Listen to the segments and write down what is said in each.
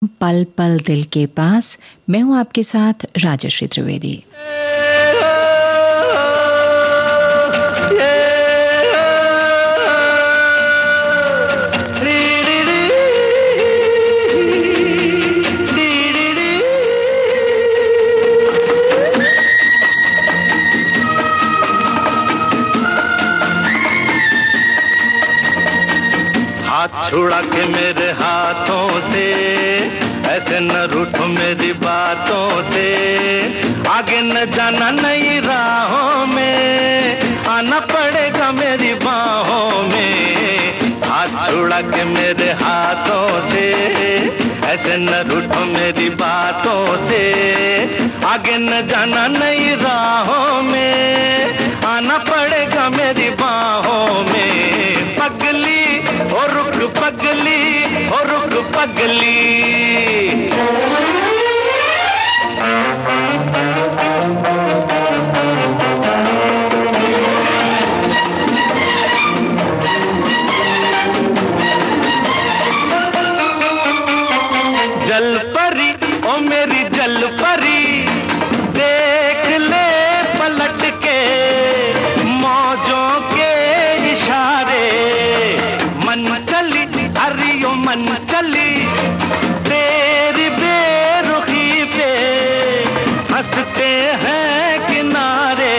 पल पल दिल के पास। मैं हूं आपके साथ राजश्री त्रिवेदी। छुड़ा के मेरे हाथों से, ऐसे न रूठो मेरी बातों से। आगे न जाना नई राहों में, आना पड़ेगा मेरी बाहों में। हाथ छुड़ा के मेरे हाथों से, ऐसे न रूठो मेरी बातों से। आगे न जाना नई राहों में, आना पड़ेगा मेरी बाहों में। पगली ओ रुक पगली, ओ रुक पगली। जल परी ओ मेरी जल परी, देख ले पलट के मौजों के इशारे। मन चली हरियो मन चली तेरी बेरुखी पे, हंसते हैं किनारे।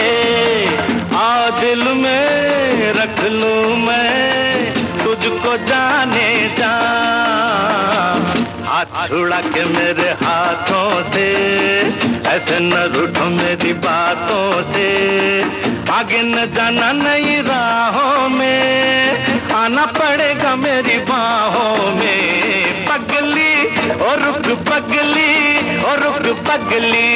आ दिल में रख लूं मैं तुझको जाने जा। हाथ छुड़ा के मेरे हाथों से, ऐसे न रूठो मेरी बातों से। आगे न जाना नई राहों में, आना पड़ेगा मेरी बाहों में। पगली ओ रुक पगली, ओ रुक पगली।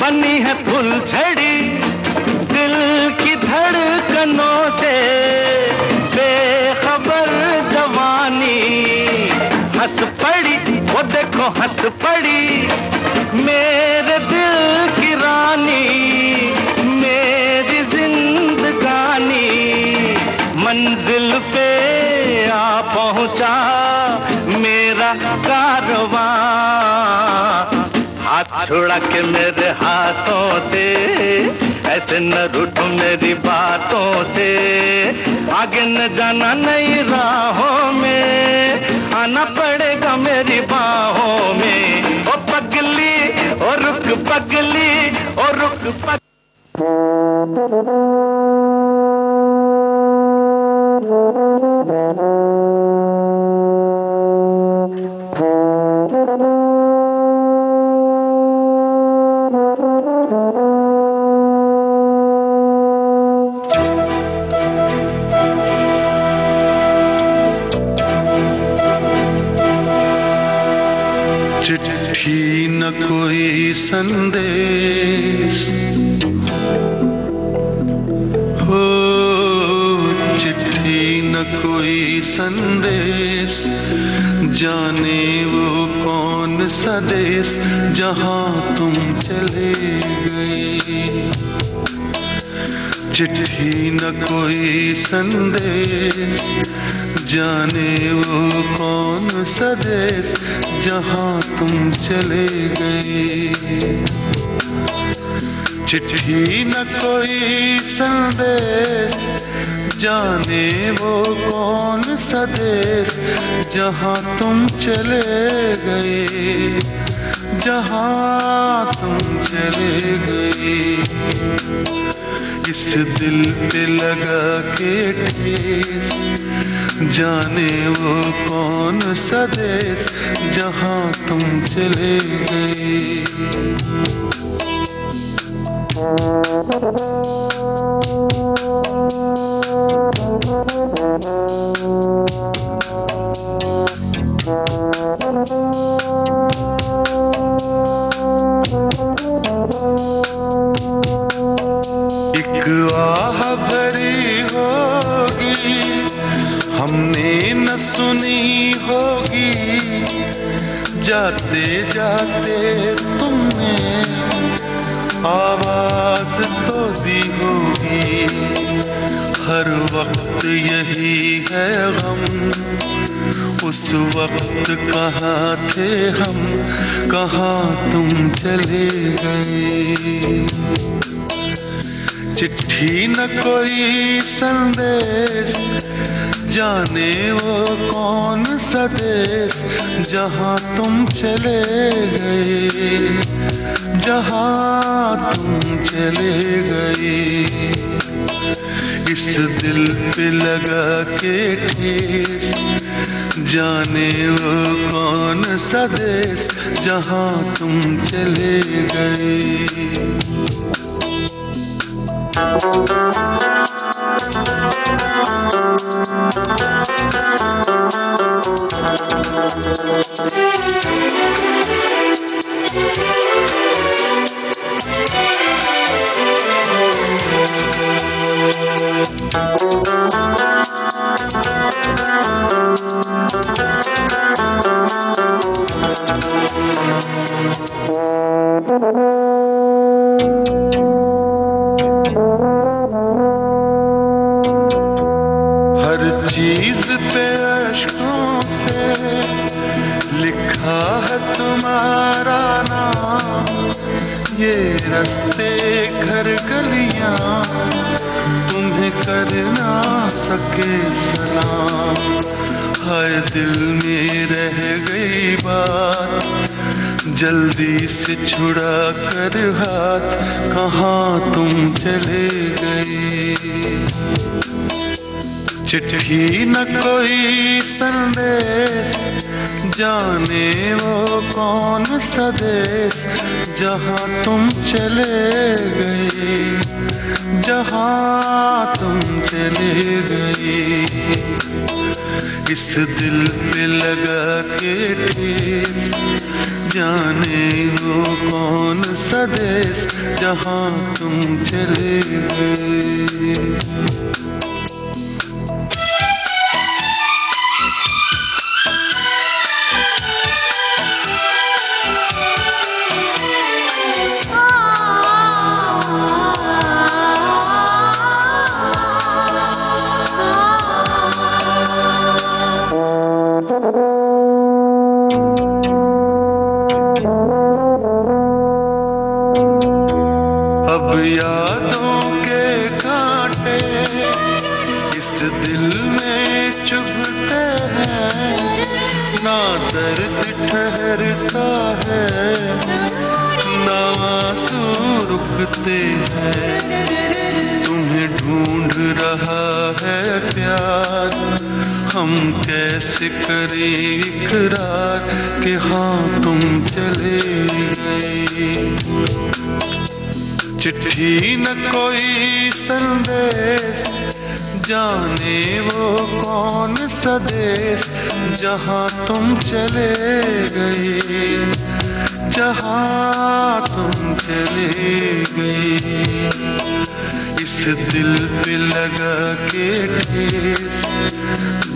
बनी है फुलझड़ी दिल की धड़कनों से, बेखबर जवानी हंस पड़ी। वो देखो हंस पड़ी मेरे दिल की रानी, मेरी जिंदगानी। मंजिल पे आ पहुंचा मेरा कारवां। हाथ छुड़ा के मेरे हाथों से, ऐसे न रूठो मेरी बातों से। आगे न जाना नई राहों में, आना पड़ेगा मेरी बाहों में। ओ पगली ओ रुक पगली, ओ रुक पगली। चिट्ठी न कोई संदेश हो, चिट्ठी न कोई संदेश। जाने वो कौन सा देश जहां तुम चले गए। चिट्ठी न कोई संदेश, जाने वो कौन सा देश जहां तुम चले गए। चिट्ठी न कोई संदेश, जाने वो कौन सा देश जहां तुम चले गए। जहां तुम चले गए। इस दिल पे लगा के ठेस, जाने वो कौन सा देश जहां तुम चले गए। आते तुमने आवाज तो दी होगी, हर वक्त यही है गम, उस वक्त कहाँ थे हम, कहाँ तुम चले गए। चिट्ठी न कोई संदेश, जाने वो कौन सा देश, जहाँ तुम चले गए, जहाँ तुम चले गए। इस दिल पे लगा के ठेस, जाने वो कौन सा देश, जहाँ तुम चले गए। हर चीज पे अश्कों से लिखा है तुम्हारा नाम, ये रास्ते घर गलियां तुम्हें कर ना सके सलाम। हाय दिल में रह गई बात, जल्दी से छुड़ा कर हाथ, कहाँ तुम चले गए। चिट्ठी न कोई संदेश, जाने वो कौन सा देश, जहाँ तुम चले गए, जहाँ तुम चले गए। इस दिल पे लगा के ठेस, जाने वो कौन सा देश, जहाँ तुम चले गए। अब यादों के कांटे इस दिल में चुभते हैं, ना दर्द ठहरता है, ना आंसू रुकते हैं। तुम्हें ढूंढ रहा है प्यार, हम कैसे करें इकरार कि हाँ तुम चले गए। चिट्ठी न कोई संदेश, जाने वो कौन सा देश, जहाँ तुम चले गए, जहाँ तुम चले गए। इस दिल पे लगा के ठेस,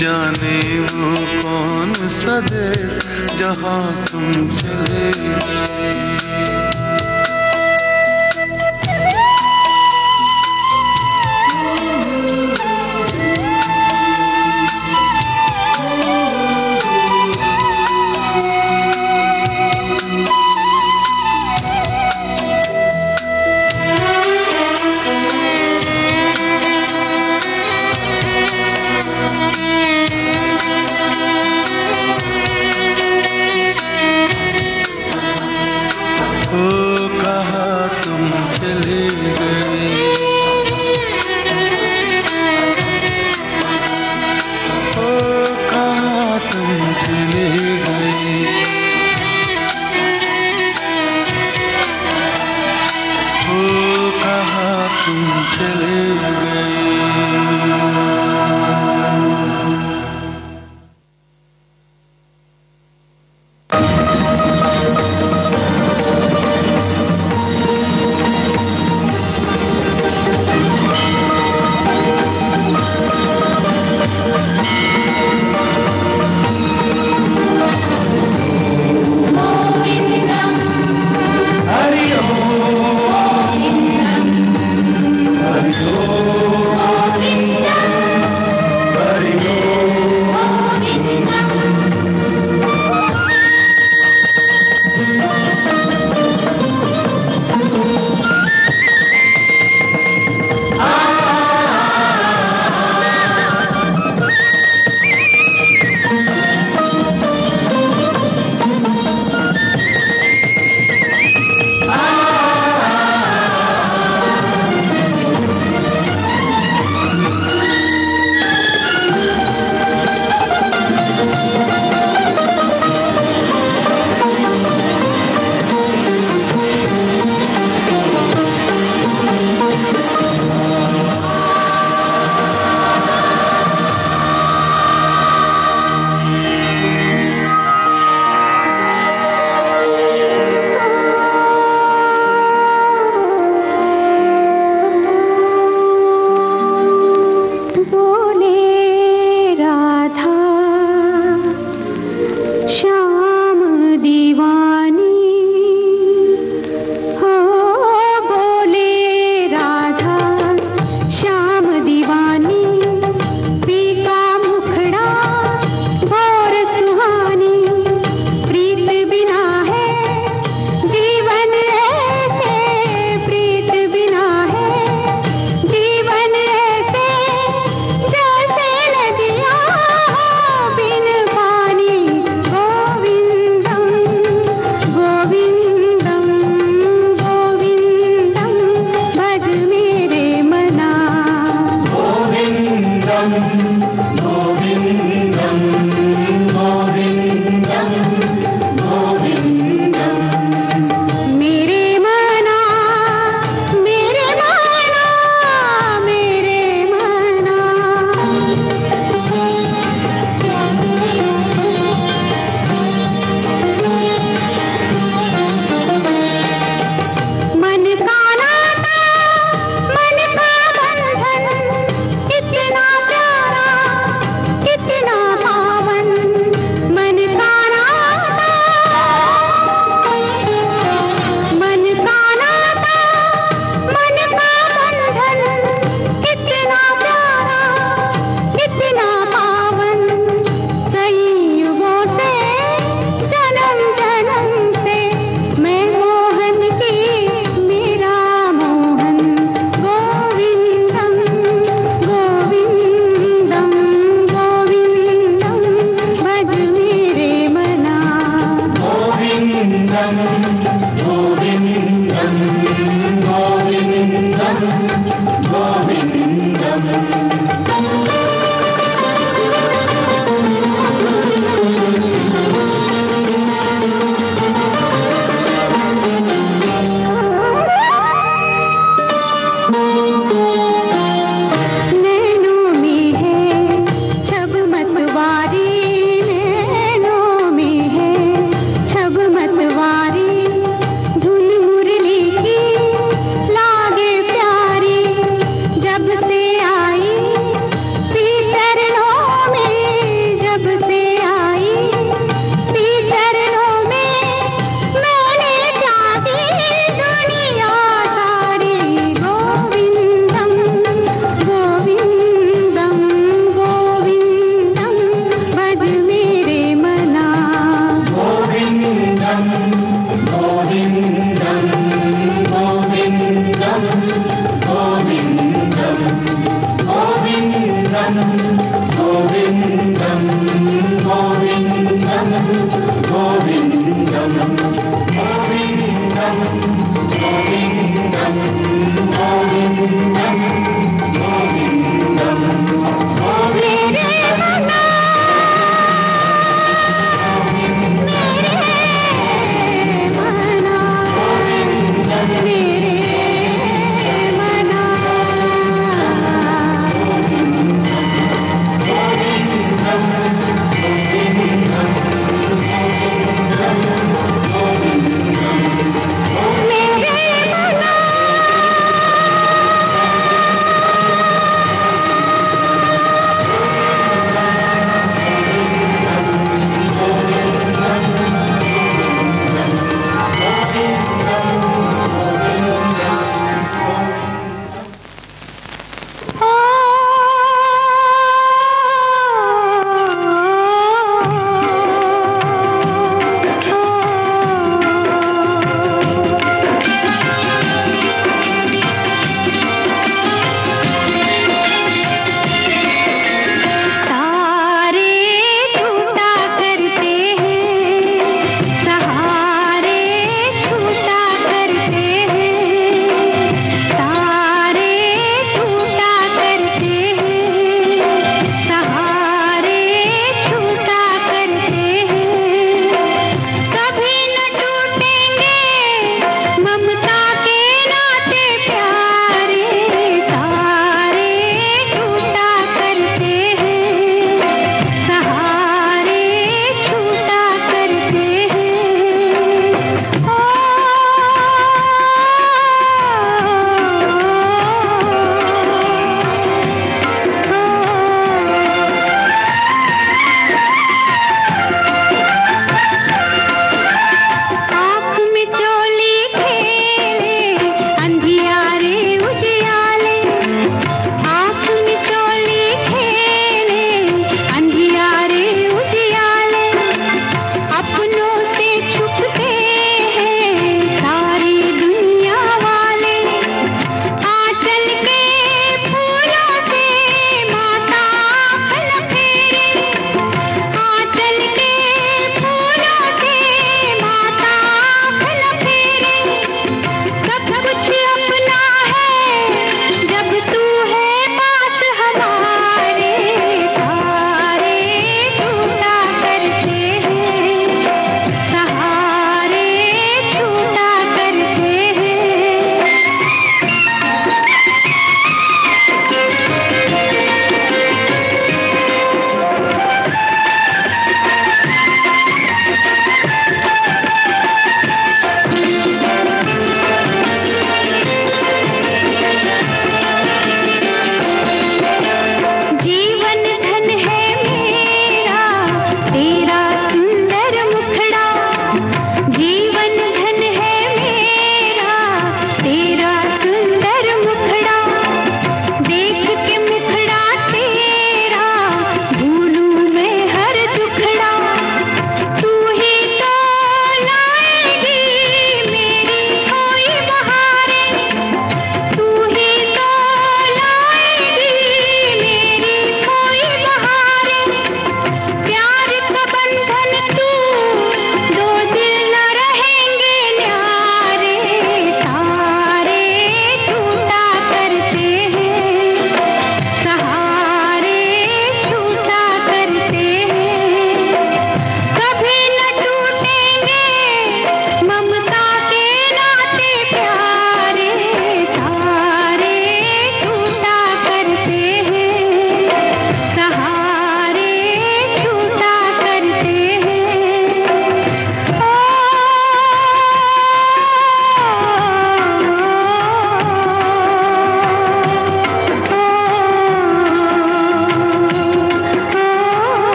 जाने वो कौन सा देश, जहाँ तुम चले गए।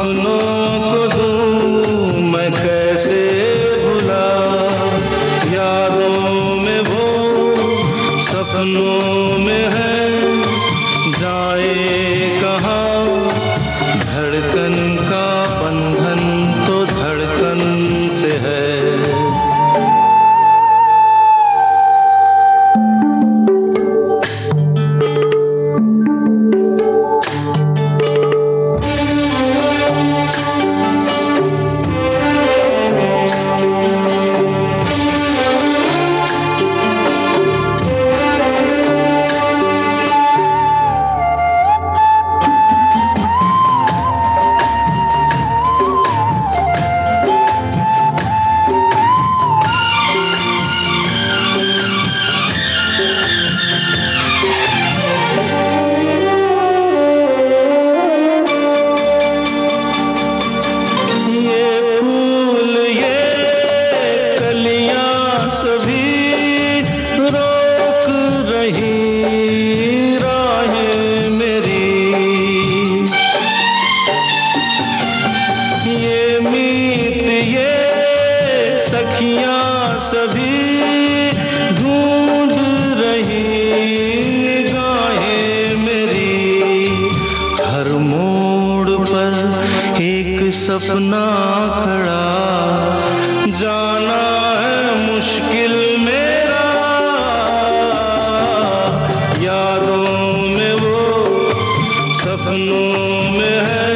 सपनों को दूं मैं कैसे भुला, यादों में वो सपनों में है, जाए कहाँ। धड़कन का बंधन तो धड़कन से है। सपना खड़ा जाना है मुश्किल मेरा, यादों में वो सपनों में है,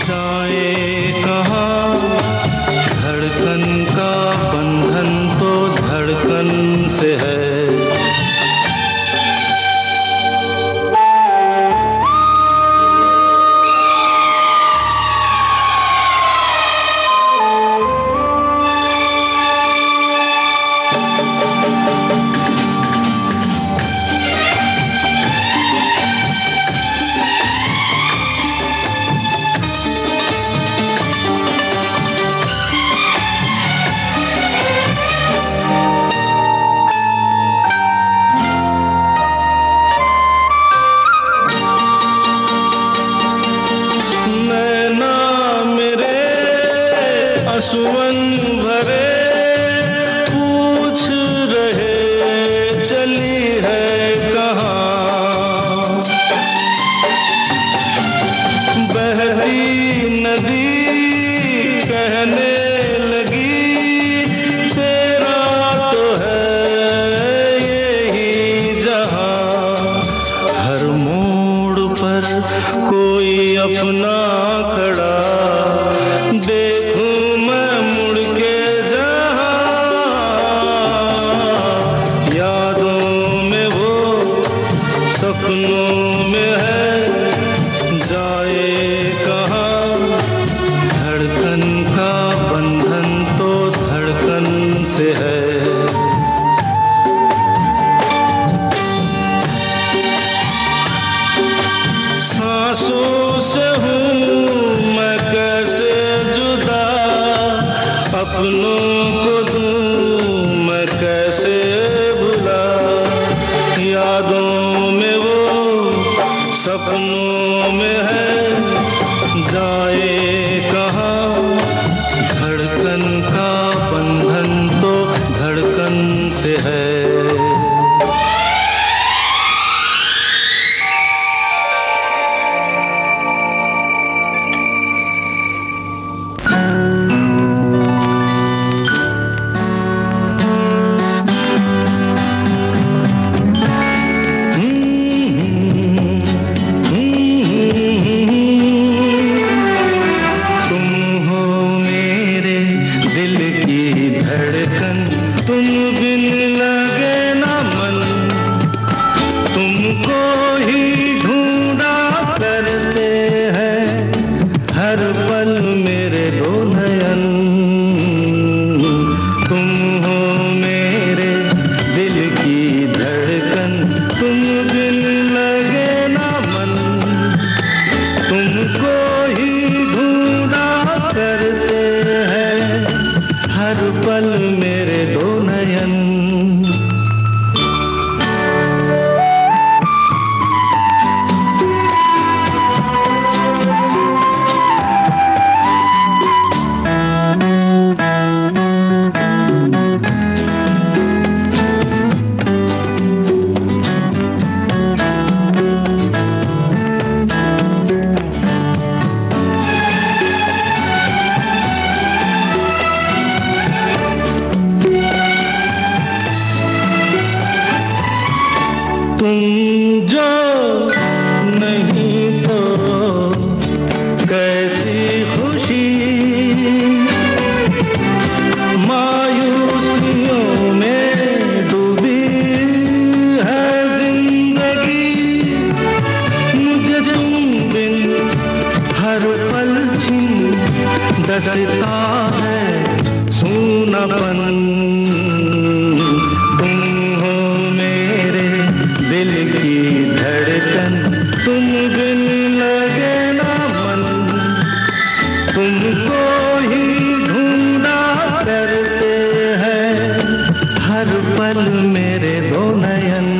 जाए कहाँ। धड़कन का बंधन तो धड़कन से है। सुवन भरे पूछ रहे चली है कहाँ, बहती नदी कहने लगी तेरा तो है यही जहाँ। हर मोड़ पर कोई अपना खड़ा, देखूं सपनों में है, जाए कहाँ। धड़कन का बंधन तो धड़कन से है। सांसों से हूँ मैं कैसे जुदा, अपनों को दूं मैं कैसे भुला, यादों में वो सपनों में है, जाए कहाँ। धड़कन का बंधन तो धड़कन से है। तुम बिन डसता है सूनापन, तुम हो मेरे दिल की धड़कन, तुम बिन लगे ना मन, तुमको ही ढूंढा करते हैं हर पल मेरे दो नयन।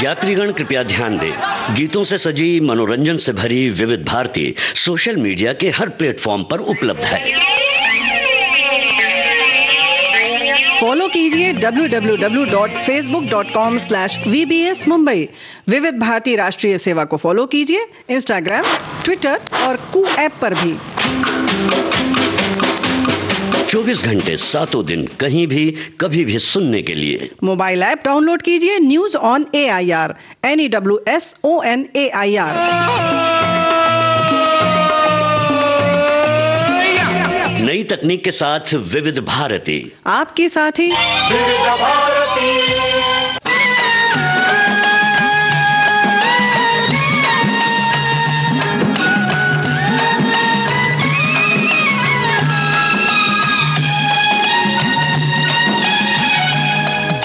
यात्रीगण कृपया ध्यान दें, गीतों से सजी मनोरंजन से भरी विविध भारती सोशल मीडिया के हर प्लेटफॉर्म पर उपलब्ध है। फॉलो कीजिए www.facebook.com/VBS Mumbai। विविध भारती राष्ट्रीय सेवा को फॉलो कीजिए इंस्टाग्राम, ट्विटर और कू ऐप पर भी। 24 घंटे 7 दिन कहीं भी कभी भी सुनने के लिए मोबाइल ऐप डाउनलोड कीजिए न्यूज ऑन AIR NEWSONAIR। नई तकनीक के साथ विविध भारती, आपके साथी विविध भारती।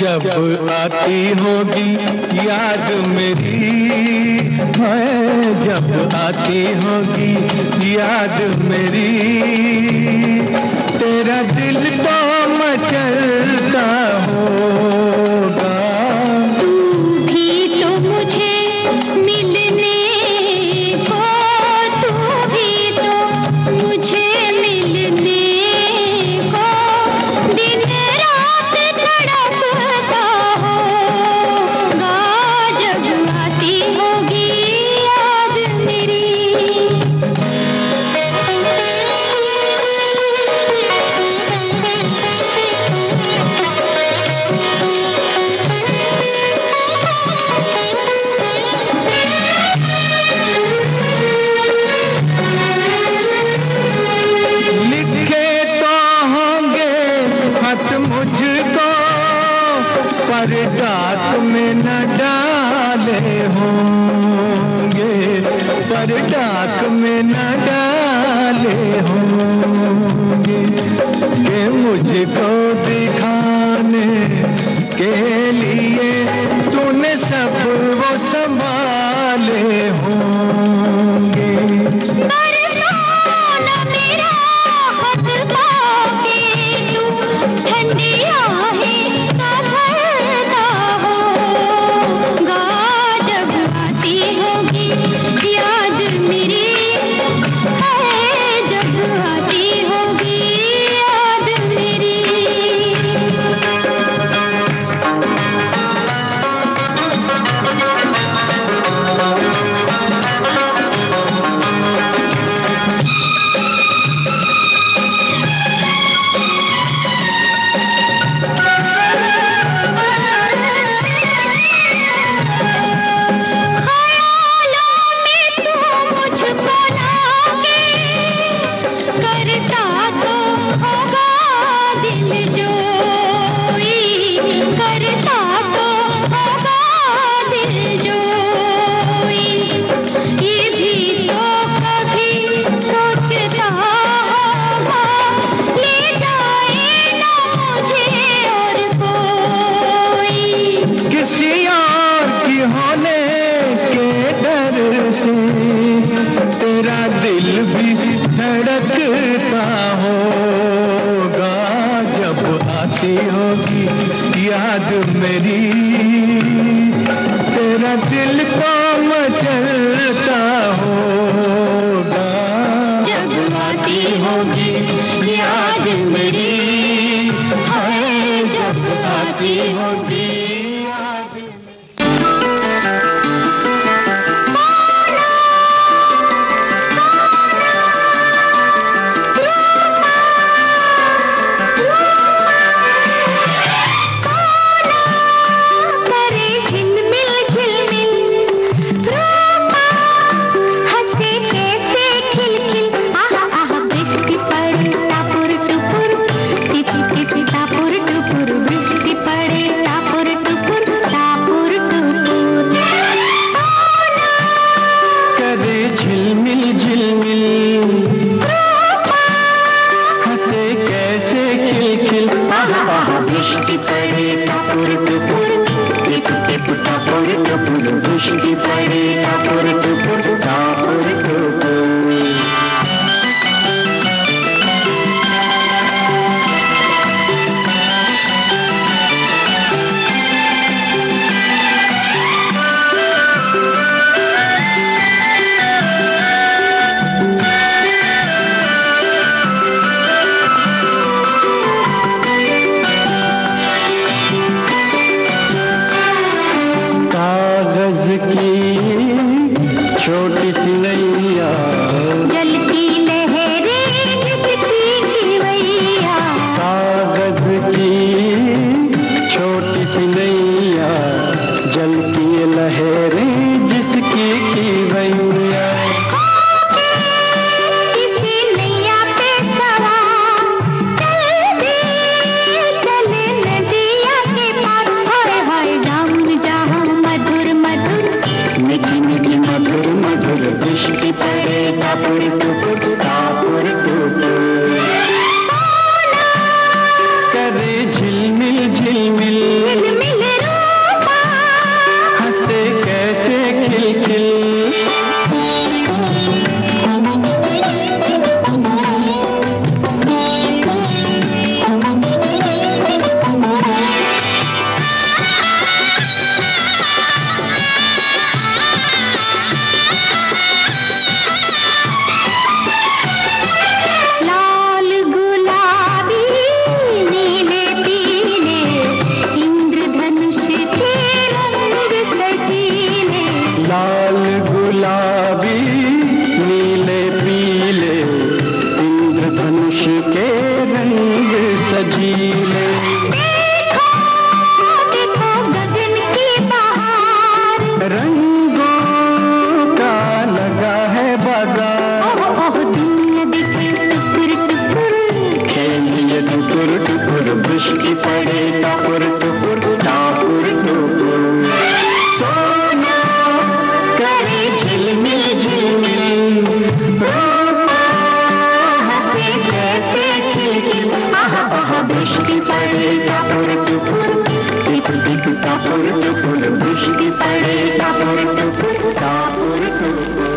जब आती होगी याद मेरी, जब आती होगी याद मेरी, तेरा दिल तो मचलता होगा। तू भी तो मुझे मिलने को, तू भी तो मुझे मिलने को, दिन रात तड़पता होगा। जब आती होगी याद मेरी। लिखे तो होंगे खत मुझको, पर डाक में न डाले होंगे, पर डाक में न डाले होंगे, कि मुझको दिखाने के लिए तूने सब वो संभाले होंगे। बरसाना मेरा हाथ पाके तू ठंडी आहें का भरता होगा। जब आती होगी याद मेरी, जब आती होगी याद मेरी। ख्यालों में तू मुझको लाके, करता तो होगा दिल जोई, करता तो होगा दिल जोई। ये भी तो कभी सोचता होगा, ले जाए ना मुझे और कोई। किसी और की होने के डर से तेरा दिल भी धड़कता होगा। जब आती होगी याद मेरी, तेरा दिल को मचलता होगा। जब आती होगी याद मेरी, जब आती होगी याद। करे झिलमिल झिलमिल रूपा, हंसे कैसे खिलखिल, आहा आहा बृष्टि पड़े टापुर टुपुर, टिपी टिपी टापुर टुपुर, बृष्टि पड़े टापुर टुपुर, टापुर टुपुर। करे झिलमिल झिलमिल रूपा, हंसे कैसे खिलखिल, आहा आहा बृष्टि पड़े टापुर टुपुर, टिप टिप टापुर टुपुर, बृष्टि पड़े टापुर टुपुर, टापुर टुपुर। झीले। देखो देखो गगन की बहार, रंगों का लगा है बाजार। दुनिया देखे टुकुर टुकुर, खेलिए टुकुर टुकुर, वृष्टि पड़े टपुर टुपुर टापुर टुपुर। सोना करे झिलमिल झिलमिल, हंसे कैसे खिलखिल, आहा आहा वृष्टि पड़े टपुर टुपुर, टिप टिप टापुर टुपुर, वृष्टि पड़े टपुर टुपुर टापुर टुपुर।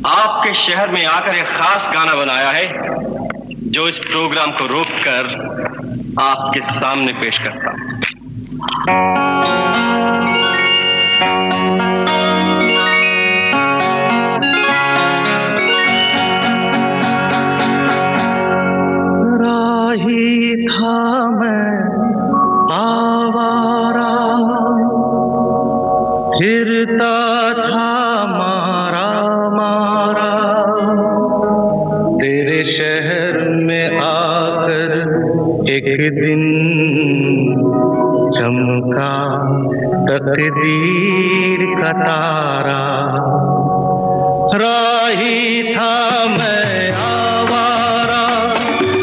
आपके शहर में आकर एक खास गाना बनाया है जो इस प्रोग्राम को रोककर आपके सामने पेश करता हूं। राही था मैं आवारा, फिरता था मारा मारा, तेरे शहर में आकर एक दिन चमका तकदीर का तारा। राही था मैं आवारा,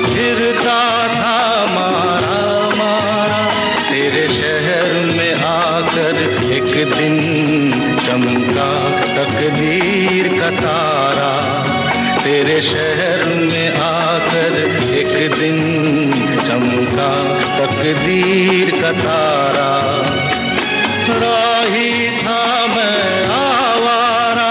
फिरता था मारा मारा, तेरे शहर में आकर एक दिन चमका तकदीर का तारा। तेरे शहर में आकर एक दिन चमका तकदीर का तारा। राही था मैं आवारा।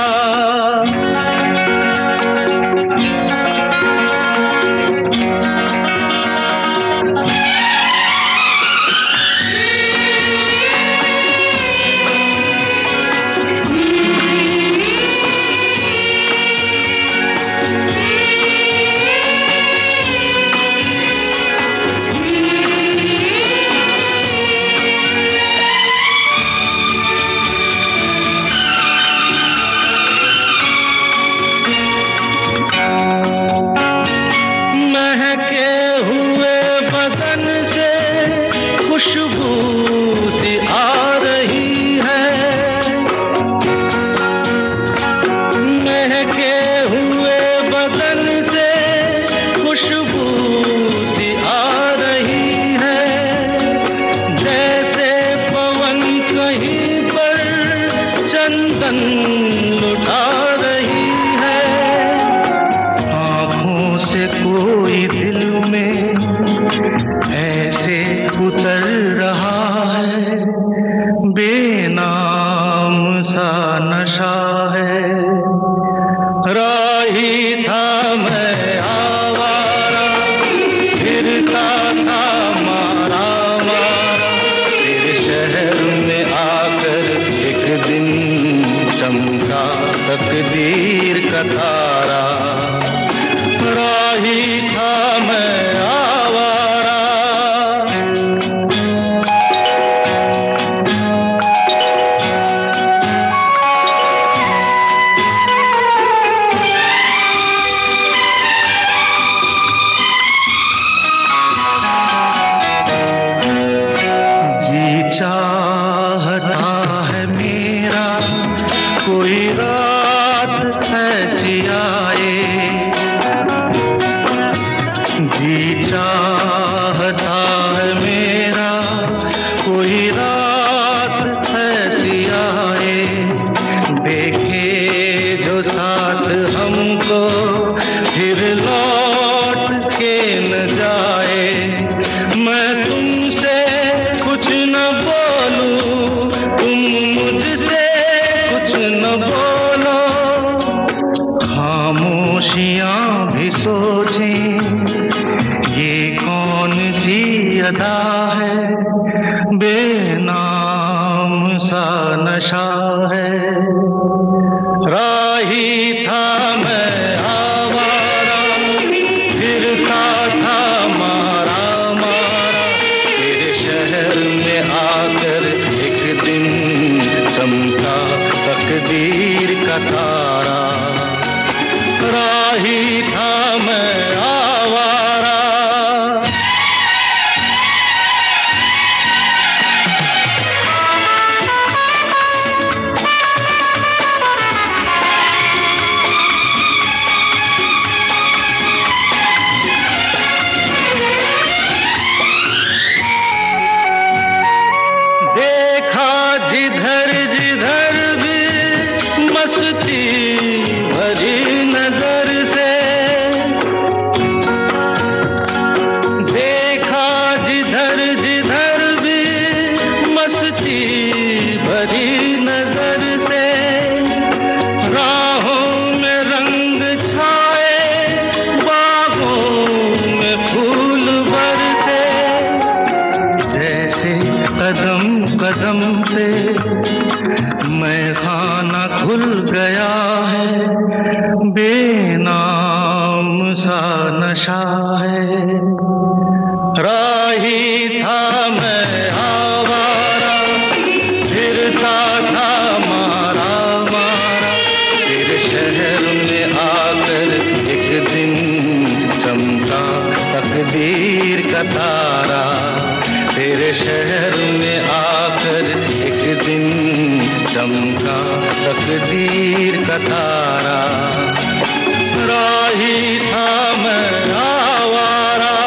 सोचें ये कौन सी अदा है, बेनाम सा नशा है। राही था मैं आवारा, फिरता था मारा मारा, तेरे शहर में आकर एक दिन चमका तकदीर का तारा। राही था मैं आवारा। देखा जिधर जिधर भी मस्ती भरी नजर से, देखा जिधर जिधर भी मस्ती भरी नजर से। राहों में रंग छाए, बागों में फूल बरसे, जैसे कदम कदम पे मैं खाना खुल गया है, बेनाम सा नशा है। राही था मैं आवारा, फिरता था मारा मारा, तेरे शहर में आकर एक दिन चमका तकदीर का तारा। तेरे शहर में आकर एक दिन चमका तकदीर का तारा। राही था मैं आवारा।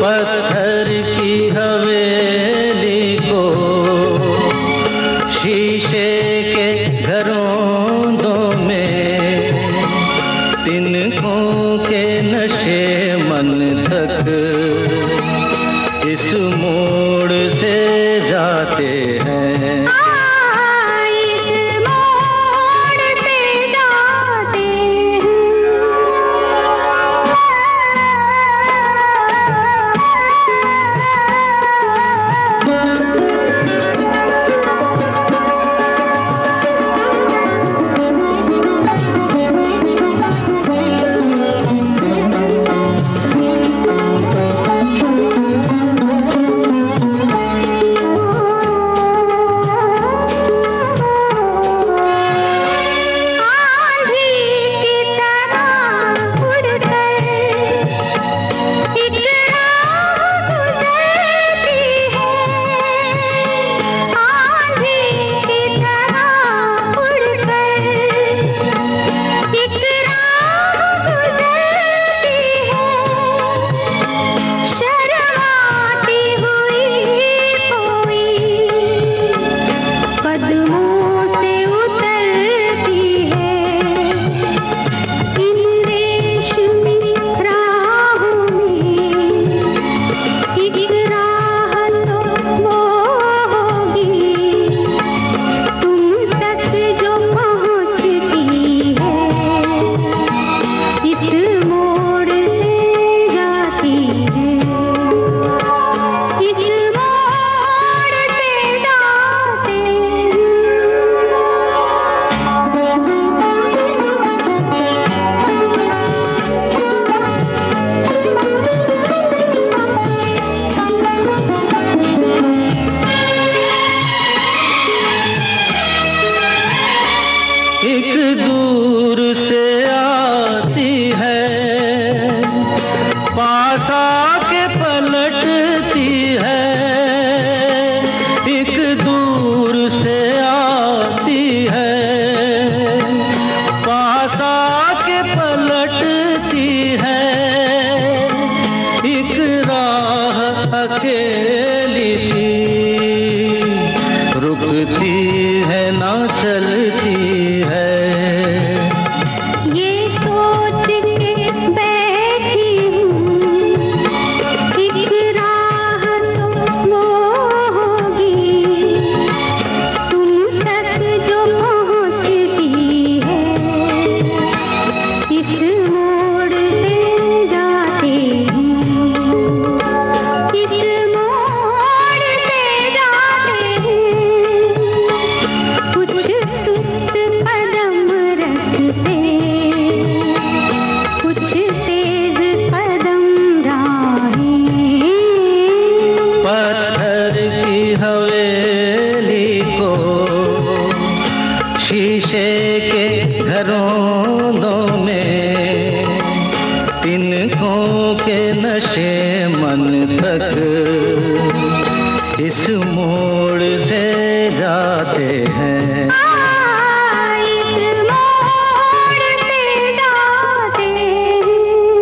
पत्थर की हवेली को शीशे के घरों में, तिनकों के नशे मन तक इस मोड़ से जाते हैं। अकेली सी रुकती है ना चलती है। ये सोच के बैठी हूँ एक राह तो वो होगी तुम तक जो पहुँचती है। इस मोड़ से जाते हैं, इस मोड़ से जाते हैं, कुछ सुस्त कदम रखते, कुछ तेज कदम राहें। पत्थर की हवेली को शीशे के घरों में तिनकों के नशे मन तक इस मोड़ से जाते हैं। इस मोड़ से जाते हैं।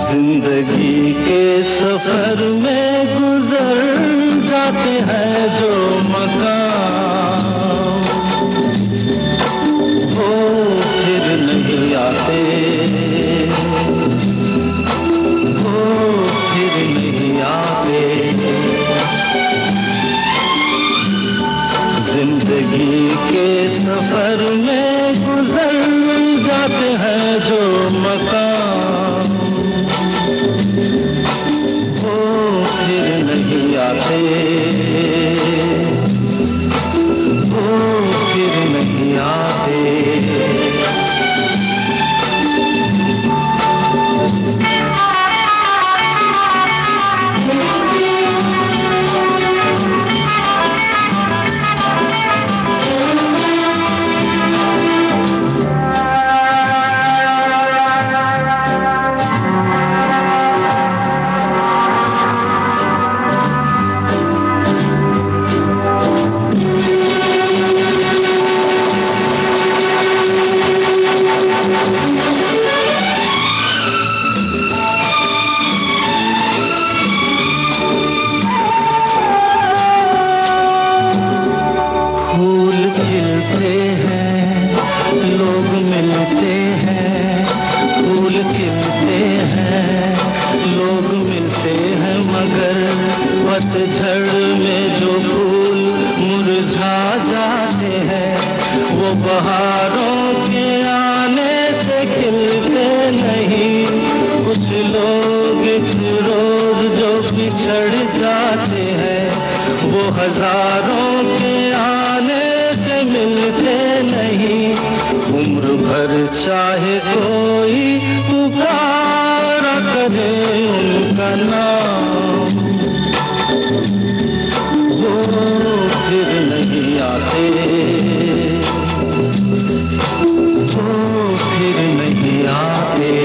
जिंदगी के सफर में गुजर जाते हैं जो मकाम वो फिर नहीं आते, वो फिर नहीं आते। जिंदगी के सफर में गुजर जाते हैं जो मकाम वो फिर नहीं आते, वो फिर नहीं आते। फूल खिलते हैं, लोग मिलते हैं, फूल खिलते हैं, लोग मिलते हैं, मगर पतझड़ में जो फूल मुरझा जाते हैं वो बहारों के आने से खिलते नहीं। कुछ लोग इस रोज जो बिछड़ जाते हैं वो हजारों के आने से मिलते नहीं। उम्र भर चाहे कोई पुकारा करे उनका नाम वो फिर नहीं आते, वो फिर नहीं आते।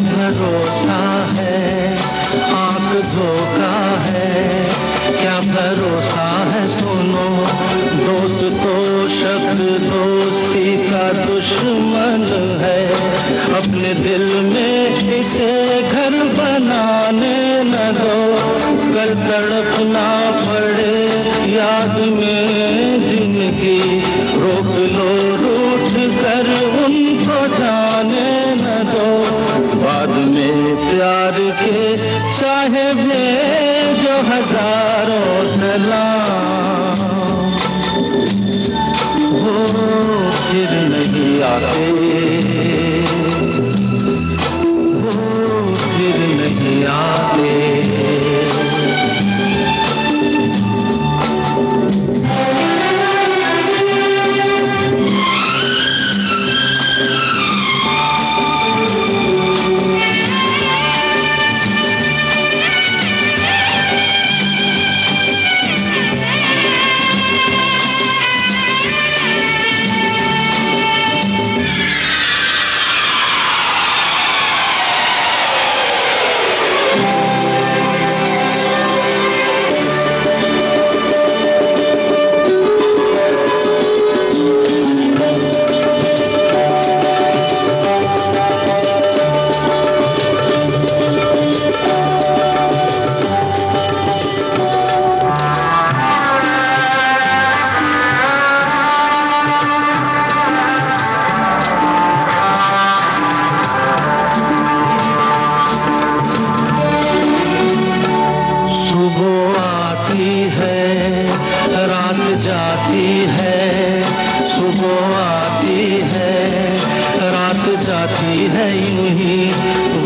भरोसा है, आंख धोखा है, क्या भरोसा है। सुनो दोस्त तो शब्द दोस्ती का दुश्मन है, अपने दिल में इसे घर तड़पना पड़े याद में जिंदगी, रोक लो रूठ कर उनको जाने न दो, बाद में प्यार के चाहे भेजो हजारों सलाम, वो फिर नहीं आते, वो फिर नहीं आते।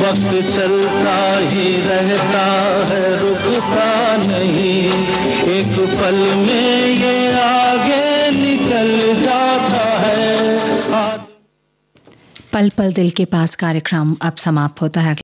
वक्त चलता ही रहता है, रुकता नहीं, एक पल में ये आगे निकल जाता है। पल पल दिल के पास कार्यक्रम अब समाप्त होता है।